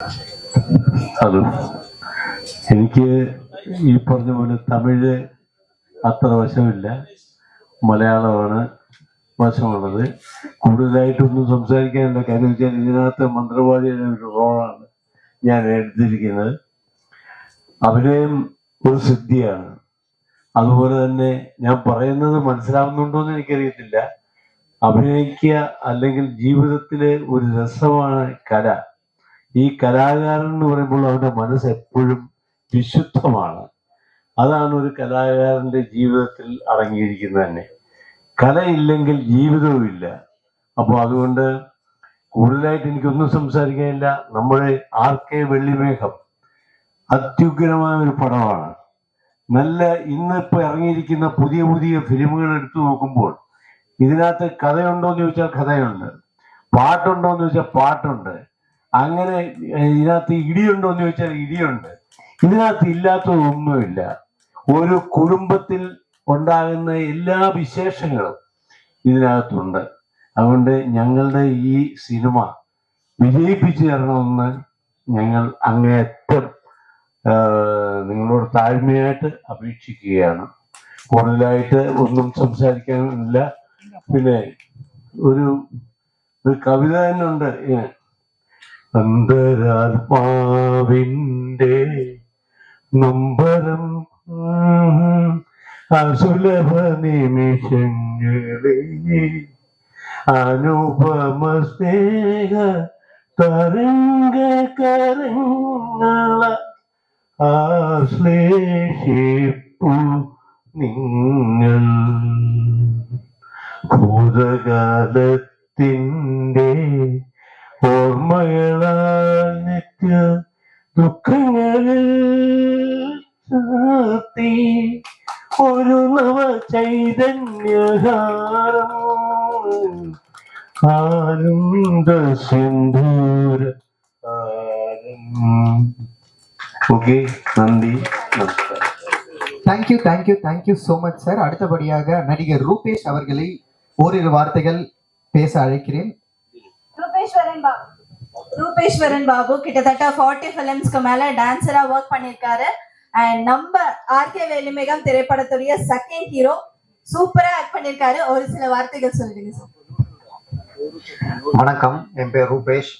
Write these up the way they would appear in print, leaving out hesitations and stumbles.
അതും എനിക്ക് ഈ പറഞ്ഞ പോലെ തമിഴ് അത്ര വശമില്ല, മലയാളമാണ് വശമുള്ളത്. കൂടുതലായിട്ടൊന്നും സംസാരിക്കാനില്ല. കാര്യം വെച്ചാൽ ഇതിനകത്ത് മന്ത്രവാദിയുടെ ഒരു റോളാണ് ഞാൻ എടുത്തിരിക്കുന്നത്. അഭിനയം ഒരു സിദ്ധിയാണ്. അതുപോലെ തന്നെ ഞാൻ പറയുന്നത് മനസ്സിലാവുന്നുണ്ടോ എന്ന് എനിക്കറിയത്തില്ല. അഭിനയിക്കുക അല്ലെങ്കിൽ ജീവിതത്തിലെ ഒരു രസമാണ് കല. ഈ കലാകാരൻ എന്ന് പറയുമ്പോൾ അവന്റെ മനസ്സ് എപ്പോഴും വിശുദ്ധമാണ്. അതാണ് ഒരു കലാകാരന്റെ ജീവിതത്തിൽ അടങ്ങിയിരിക്കുന്നത് തന്നെ. കലയില്ലെങ്കിൽ ജീവിതവും ഇല്ല. അപ്പോൾ അതുകൊണ്ട് കൂടുതലായിട്ട് എനിക്കൊന്നും സംസാരിക്കാനില്ല. നമ്മുടെ RK വെള്ളിമേഘം അത്യുഗ്രമായ ഒരു പടമാണ്. നല്ല ഇന്നിപ്പോൾ ഇറങ്ങിയിരിക്കുന്ന പുതിയ പുതിയ ഫിലിമുകൾ എടുത്തു നോക്കുമ്പോൾ ഇതിനകത്ത് കഥയുണ്ടോയെന്ന് ചോദിച്ചാൽ കഥയുണ്ട്, പാട്ടുണ്ടോയെന്ന് ചോദിച്ചാൽ പാട്ടുണ്ട്, അങ്ങനെ ഇതിനകത്ത് ഇടിയുണ്ടോയെന്ന് ചോദിച്ചാൽ ഇടിയുണ്ട്. ഇതിനകത്ത് ഇല്ലാത്തതൊന്നുമില്ല. ഒരു കുടുംബത്തിൽ ഉണ്ടാകുന്ന എല്ലാ വിശേഷങ്ങളും ഇതിനകത്തുണ്ട്. അതുകൊണ്ട് ഞങ്ങളുടെ ഈ സിനിമ വിജയിപ്പിച്ചു തരണമെന്ന് ഞങ്ങൾ അങ്ങേയറ്റം നിങ്ങളോട് താഴ്മയായിട്ട് അപേക്ഷിക്കുകയാണ്. കൂടുതലായിട്ട് ഒന്നും സംസാരിക്കാനില്ല. പിന്നെ ഒരു കവിത തന്നെ ഉണ്ട്. അന്തരാത്മാവിൻ്റെ നൊമ്പരം അസുലഭ നിമിഷങ്ങളെ അനുപമ സ്നേഹ തരംഗ കരങ്ങള ആശ്ലേഷിപ്പു നിങ്ങൾ ഭൂതകാലത്തിൻ്റെ ഓർമ്മകളാൽ നിത്യ ദുഃഖങ്ങളിൽ ചാർത്തി ഒരു നവ ചൈതന്യഹാരം ആനന്ദ സിന്ധൂര. ഓക്കെ, നന്ദി, നമസ്കാരം. Thank you so much sir. அடுத்தபடியாக நடிகர் ரூபேஷ் அவர்களை ஓரிரு வார்த்தைகள் பேச அழைக்கிறேன். ரூபேஸ்வரன் பாபு கிட்டத்தட்ட 40 ஃபிலிம்ஸ்க்கு மேல டான்சரா ஒர்க் பண்ணிருக்காரு. அண்ட் நம்ம RK வெள்ளிமேகம் திரைப்படத்துடைய செகண்ட் ஹீரோ. சூப்பரா ஆக்ட் பண்ணிருக்காரு. ஒரு சில வார்த்தைகள் சொல்லுங்க சார். வணக்கம், என் பேர் ரூபேஷ்.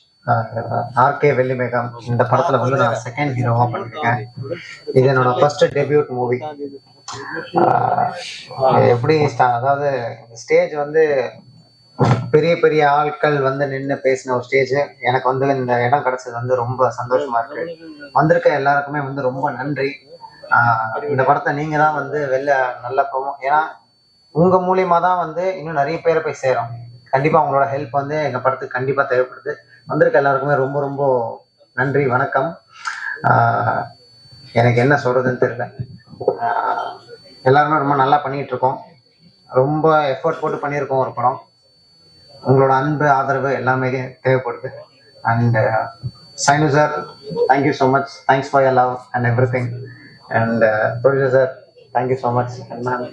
RK வெள்ளிமேகம் இந்த படத்துல வந்து நான் செகண்ட் ஹீரோவா பண்ணிருக்கேன். இது என்னோட ஃபர்ஸ்ட் டெபியூட் மூவி. எப்படி அதாவது ஸ்டேஜ் வந்து பெரிய பெரிய ஆட்கள் வந்து நின்று பேசின ஒரு ஸ்டேஜ். எனக்கு வந்து இந்த இடம் கிடைச்சது வந்து ரொம்ப சந்தோஷமா இருக்கு. வந்திருக்க எல்லாருக்குமே வந்து ரொம்ப நன்றி. இந்த படத்தை நீங்க தான் வந்து வெளில நல்ல ஏன்னா உங்க மூலியமா தான் வந்து இன்னும் நிறைய பேரை போய் சேரும். கண்டிப்பா உங்களோட ஹெல்ப் வந்து எங்க படத்துக்கு கண்டிப்பா தேவைப்படுது. வந்திருக்க எல்லாருக்குமே ரொம்ப ரொம்ப நன்றி, வணக்கம். எனக்கு என்ன சொல்றதுன்னு தெரியல. எல்லாருமே ரொம்ப நல்லா பண்ணிட்டு இருக்கோம். ரொம்ப எஃபர்ட் போட்டு பண்ணியிருக்கோம் ஒரு படம். உங்களோட அன்பு ஆதரவு எல்லாமே தேவைப்படுது. And sign sir, thank you so much. Thanks for your love and every thing. And producer sir, thank you so much. Ma'am,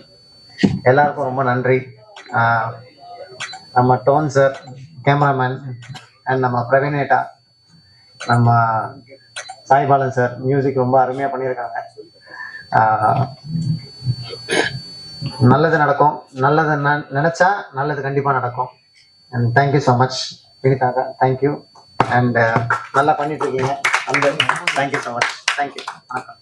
எல்லாருக்கும் ரொம்ப நன்றி. நம்ம டோன் சார், கேமராமேன், அண்ட் நம்ம பிரவீனேட்டா, நம்ம சாய்பாலன் சார் மியூசிக் ரொம்ப அருமையாக பண்ணியிருக்காங்க. நல்லது நடக்கும். நல்லது நினைச்சா நல்லது கண்டிப்பாக நடக்கும். அண்ட் தேங்க்யூ ஸோ மச் வினிதாக்கா, தேங்க்யூ. அண்ட் நல்லா பண்ணிட்டு இருக்கீங்க. அந்த தேங்க்யூ ஸோ மச். தேங்க்யூ, வணக்கம்.